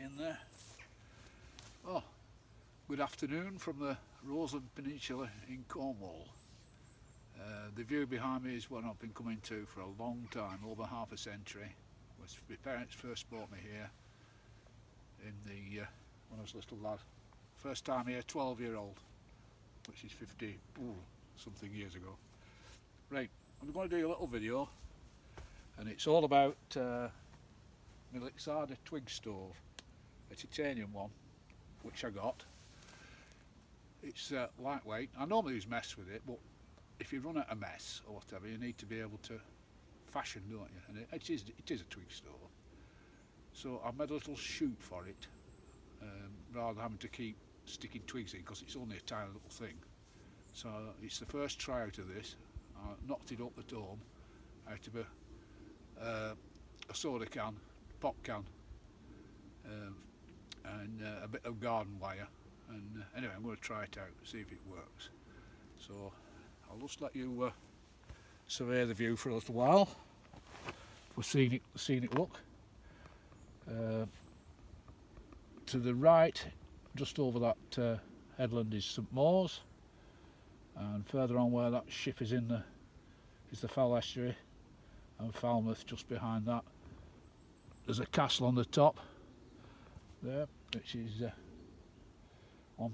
in there. Oh, good afternoon from the Roseland Peninsula in Cornwall. The view behind me is one I've been coming to for a long time, over half a century. My parents first brought me here when I was a little lad. First time here, 12-year-old, which is 50 something years ago. Right, I'm going to do a little video, and it's all about my LIXADA twig stove, a titanium one, which I got. It's lightweight. I normally use mess with it, but if you run out of mess or whatever, you need to be able to fashion, don't you? And it is a twig stove. So I've made a little chute for it, rather than having to keep sticking twigs in, because it's only a tiny little thing. So it's the first try out of this. I knocked it up at home out of a soda can, pop can, and a bit of garden wire. And anyway, I'm going to try it out, see if it works. So I'll just let you survey the view for a little while. We've seen it look. To the right, just over that headland, is St Mawes, and further on where that ship is in is the Fell Estuary, and Falmouth just behind that. There's a castle on the top there, which is one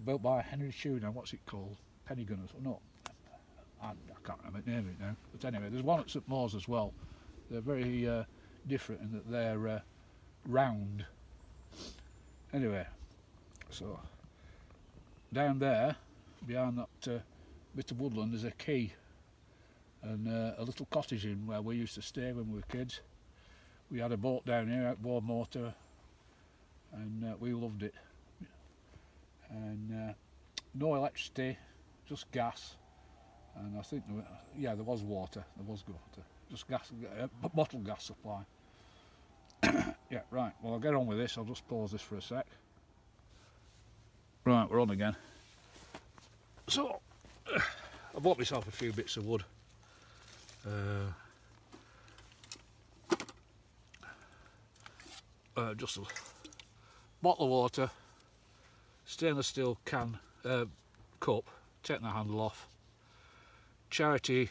built by Henry Tudor. What's it called? Pennygun or something? No, I can't remember the name of it now. But anyway, there's one at St Mawes as well. They're very different in that they're round. Anyway, so down there, behind that bit of woodland, there's a quay and a little cottage in where we used to stay when we were kids. We had a boat down here, outboard motor, and we loved it. And no electricity, just gas, and I think there was water. Just gas, bottled gas supply. Yeah, right, well, I'll get on with this. I'll just pause this for a sec. Right, we're on again. So I bought myself a few bits of wood. Just a bottle of water, stainless steel can, cup, taking the handle off, charity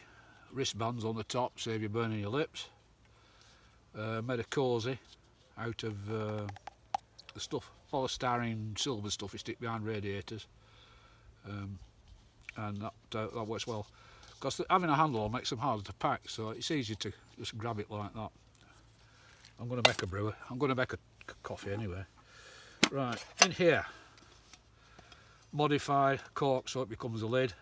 wristbands on the top, save you burning your lips. Made a cosy out of the stuff, polystyrene silver stuff you stick behind radiators, and that works well, because having a handle on makes them harder to pack, so it's easy to just grab it like that. I'm going to make a brewer. I'm going to make a coffee anyway. Right, in here, modified cork so it becomes a lid.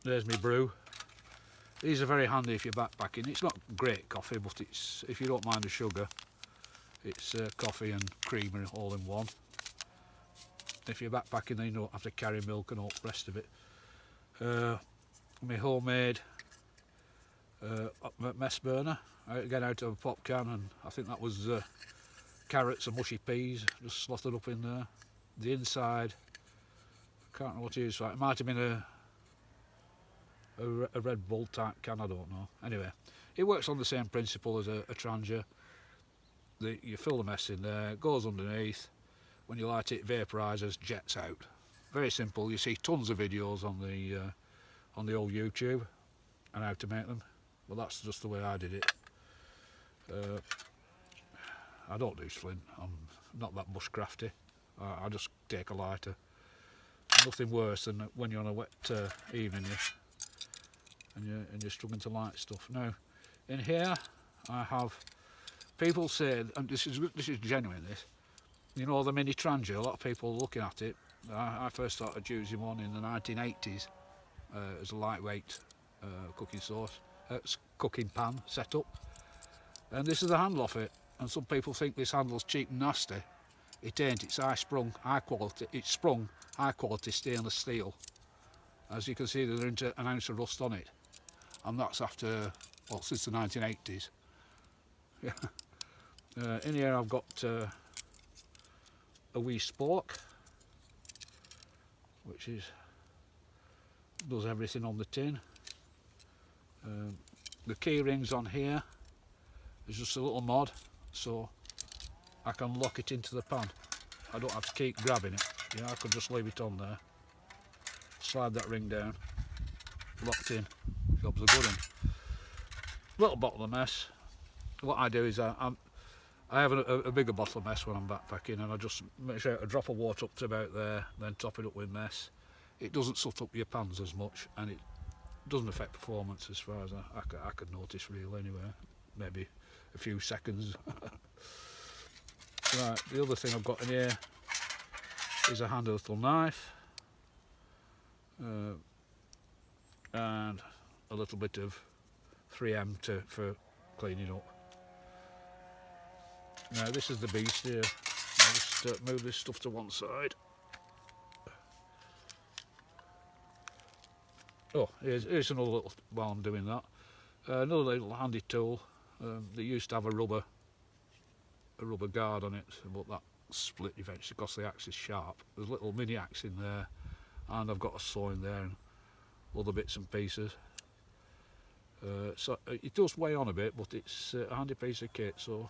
There's my brew. These are very handy if you're backpacking. It's not great coffee, but it's, if you don't mind the sugar, it's coffee and creamer all in one. If you're backpacking, then you don't have to carry milk and all the rest of it. My homemade mess burner, again out of a pop can, and I think that was carrots and mushy peas just slotted up in there. The inside, I can't know what it is, it might have been a Red Bull type can, I don't know. Anyway, it works on the same principle as a Trangia. You fill the mess in there, it goes underneath. When you light it, vaporises, jets out. Very simple. You see tons of videos on the old YouTube and how to make them. Well, that's just the way I did it. I don't use flint. I'm not that bushcrafty. I just take a lighter. Nothing worse than when you're on a wet evening and you're struggling to light stuff. Now, in here I have, people say, and this is genuine, this, you know, the mini Trangia, a lot of people are looking at it. I first started using one in the 1980s as a lightweight cooking pan setup, and this is the handle off it. And some people think this handle's cheap and nasty. It ain't. It's sprung high quality stainless steel. As you can see, there isn't an ounce of rust on it, and that's after, well, since the 1980s. Yeah. In here I've got a wee spork, which does everything on the tin. The key rings on here is just a little mod. so I can lock it into the pan. I don't have to keep grabbing it. You know, I could just leave it on there, slide that ring down, locked in, job's a good one. Little bottle of mess. What I do is I have a bigger bottle of mess when I'm backpacking, and I just make sure a drop of water up to about there, then top it up with mess. It doesn't soot up your pans as much, and it doesn't affect performance as far as I could notice really anyway. Maybe a few seconds. Right, the other thing I've got in here is a handy little knife and a little bit of 3M for cleaning up. Now this is the beast here. I'll just move this stuff to one side. Oh, here's another little, while I'm doing that, another little handy tool that used to have a rubber guard on it, but that split eventually because the axe is sharp. There's a little mini axe in there, and I've got a saw in there and other bits and pieces. So it does weigh on a bit, but it's a handy piece of kit. So,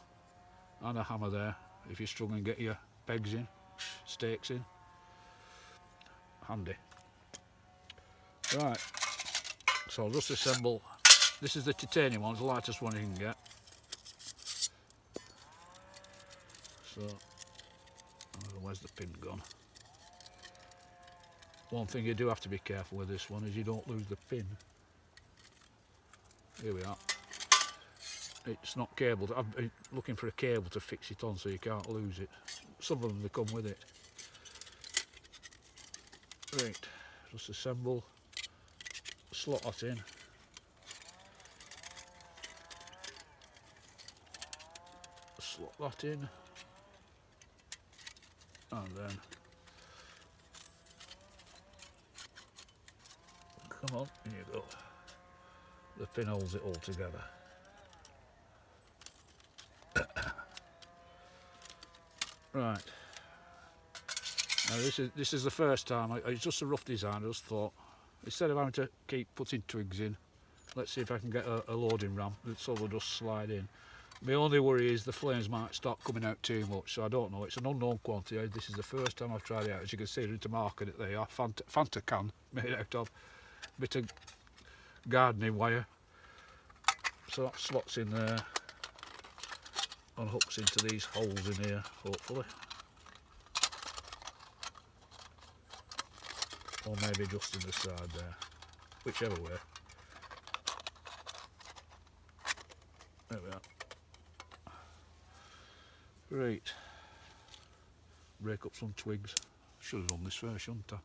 and a hammer there if you're struggling to get your pegs in, stakes in. Handy. Right, so I'll just assemble. This is the titanium one, it's the lightest one you can get. So, where's the pin gone? One thing you do have to be careful with this one is you don't lose the pin. Here we are. It's not cabled. I've been looking for a cable to fix it on so you can't lose it. Some of them, they come with it. Right, just assemble, slot that in. Slot that in. And then, come on, here you go. The pin holds it all together. Right. Now this is the first time. It's just a rough design. I just thought, instead of having to keep putting twigs in, let's see if I can get a loading ramp so they'll just slide in. My only worry is the flames might start coming out too much, so I don't know. It's an unknown quantity. This is the first time I've tried it out. As you can see, to market it there, Fanta can made out of a bit of gardening wire. So that slots in there and hooks into these holes in here, hopefully. Or maybe just in the side there, whichever way. There we are. Right, break up some twigs. Should have done this first, shouldn't I?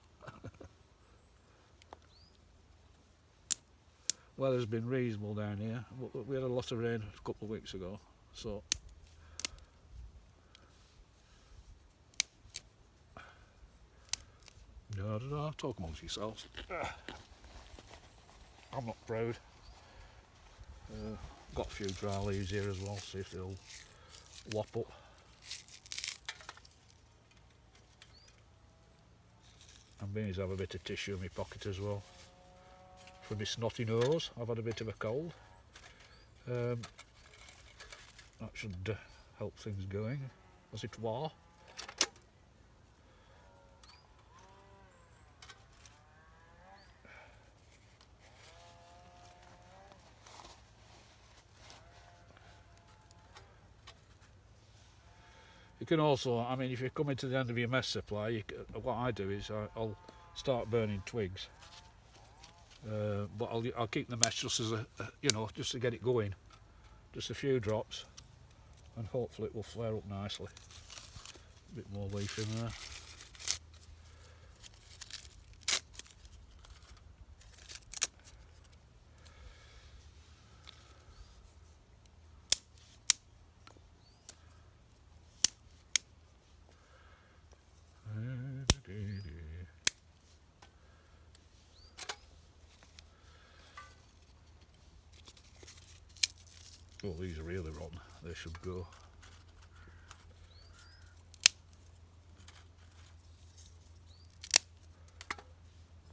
Weather's been reasonable down here. We had a lot of rain a couple of weeks ago, so talk amongst yourselves. I'm not proud. Got a few dry leaves here as well, see if they'll lop up. And beans have a bit of tissue in my pocket as well. For my snotty nose, I've had a bit of a cold. That should help things going, as it were. You can also, I mean, if you're coming to the end of your mess supply, what I do is I'll start burning twigs. But I'll keep the mess just as just to get it going. Just a few drops, and hopefully it will flare up nicely. A bit more leaf in there. Oh, these are really rotten. They should go.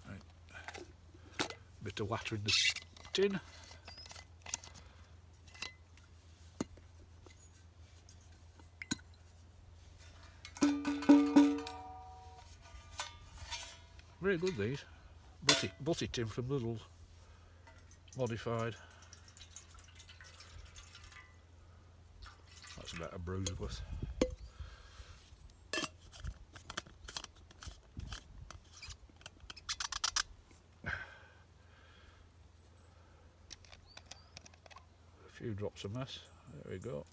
Right. Bit of water in the tin. Very good these. Butty tin from Lidl. Modified. That's about a bruise worth. A few drops of mess. There we go.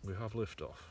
We have lift off.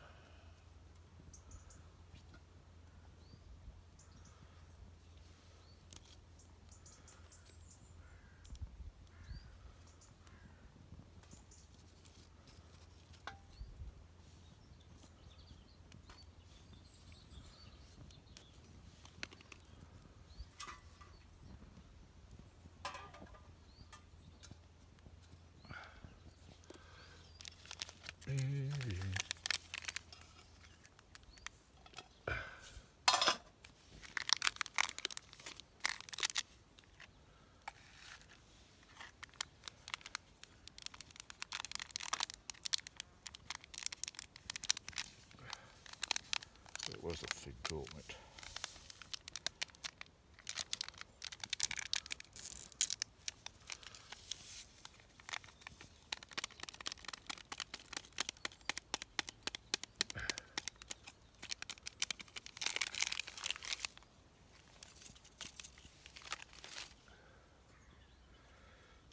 Where's the fig coat mitt?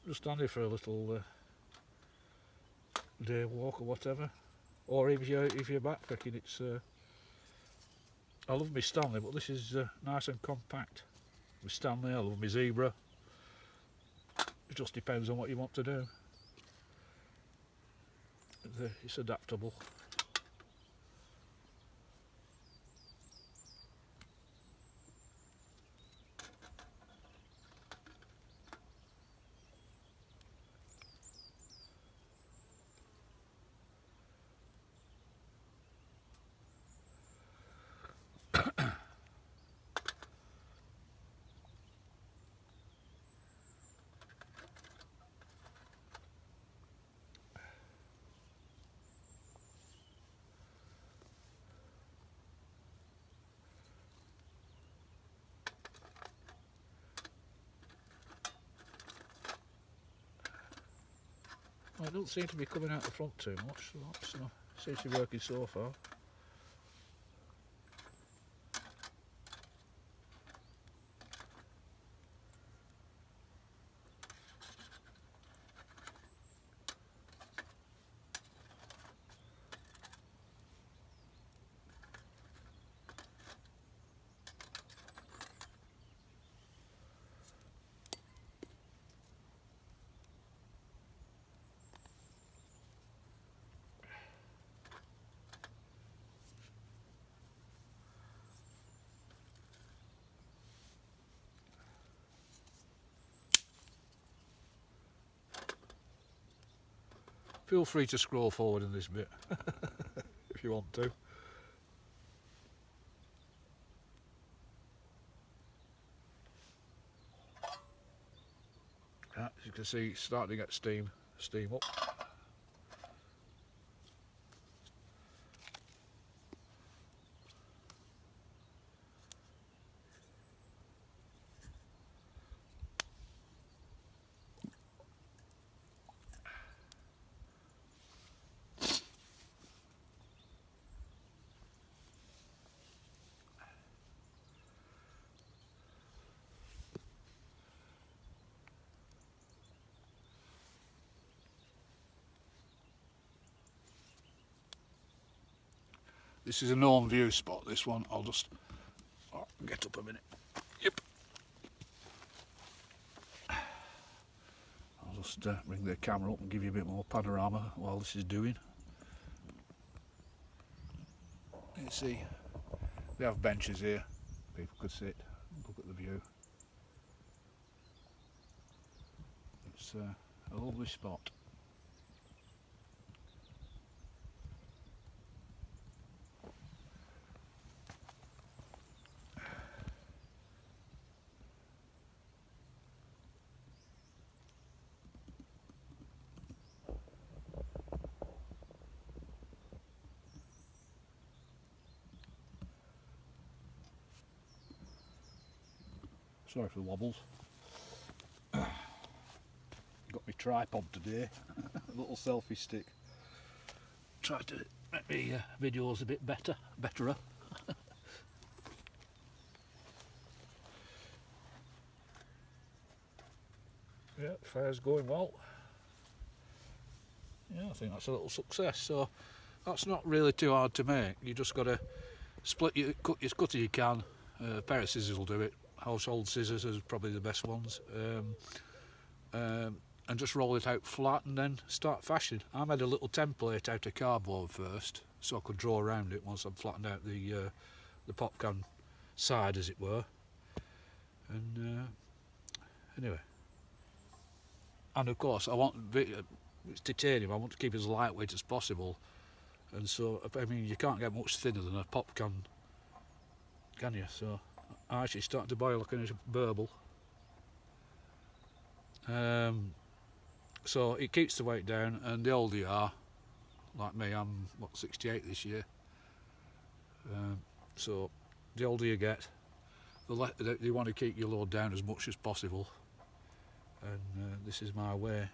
Just stand here for a little day walk or whatever, or if you're backpacking. It's I love my Stanley, but this is nice and compact. My Stanley, I love my Zebra. It just depends on what you want to do. It's adaptable. Well, it doesn't seem to be coming out the front too much, so that's seems to be working so far. Feel free to scroll forward in this bit if you want to. As you can see, it's starting to get steam up. This is a known view spot, this one. I'll just get up a minute. Yep. I'll just bring the camera up and give you a bit more panorama while this is doing. You see, they have benches here. People could sit and look at the view. It's a lovely spot. Sorry for the wobbles. Got my tripod today, a little selfie stick. Try to make my videos a bit betterer. Yeah, fair's going well. Yeah, I think that's a little success. So that's not really too hard to make. You just got to cut as cut as you can. A pair of scissors will do it. Household scissors is probably the best ones. And just roll it out flat and then start fashioning. I made a little template out of cardboard first, so I could draw around it once I'd flattened out the pop can side, as it were. And anyway, and of course it's titanium. I want to keep it as lightweight as possible, and so I mean you can't get much thinner than a pop can you? So I actually started to boil like a burble. So it keeps the weight down, and the older you are, like me, I'm 68 this year. So the older you get, you want to keep your load down as much as possible, and this is my way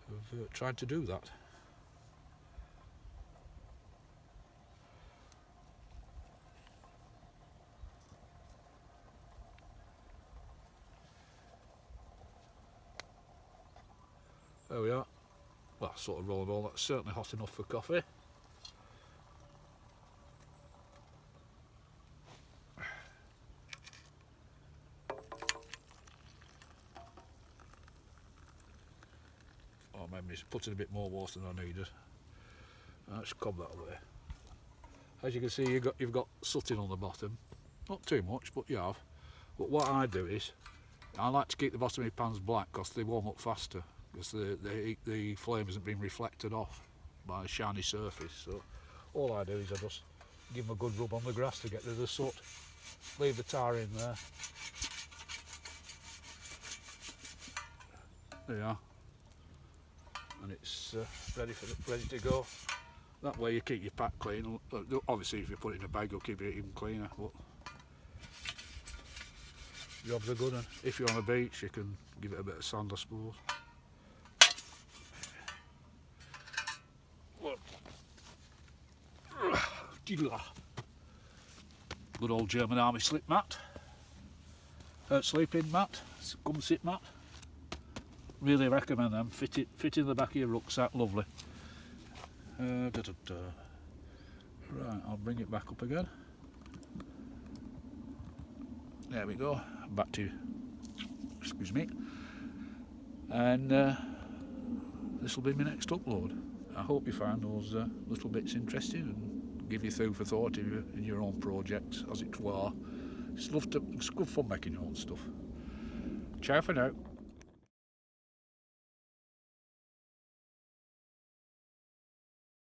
of trying to do that. There we are. Well, sort of rolling ball. That's certainly hot enough for coffee. Oh, maybe just putting a bit more water than I needed. Let's cob that away. As you can see, you've got sooting on the bottom. Not too much, but you have. But what I do is, I like to keep the bottom of my pans black because they warm up faster. Because the flame hasn't been reflected off by a shiny surface. So all I do is I just give them a good rub on the grass to get rid of the soot. Leave the tar in there. There you are. And it's ready to go. That way you keep your pack clean. Obviously if you put it in a bag you'll keep it even cleaner, but jobs are good, and if you're on a beach you can give it a bit of sand, I suppose. Good old German army slip mat, sleeping mat, come sit mat. Really recommend them. Fit in the back of your rucksack, lovely. Right, I'll bring it back up again. There we go. Back to, excuse me. And this will be my next upload. I hope you find those little bits interesting and give you food for thought in your own projects, as it were. It's good fun making your own stuff. Ciao for now.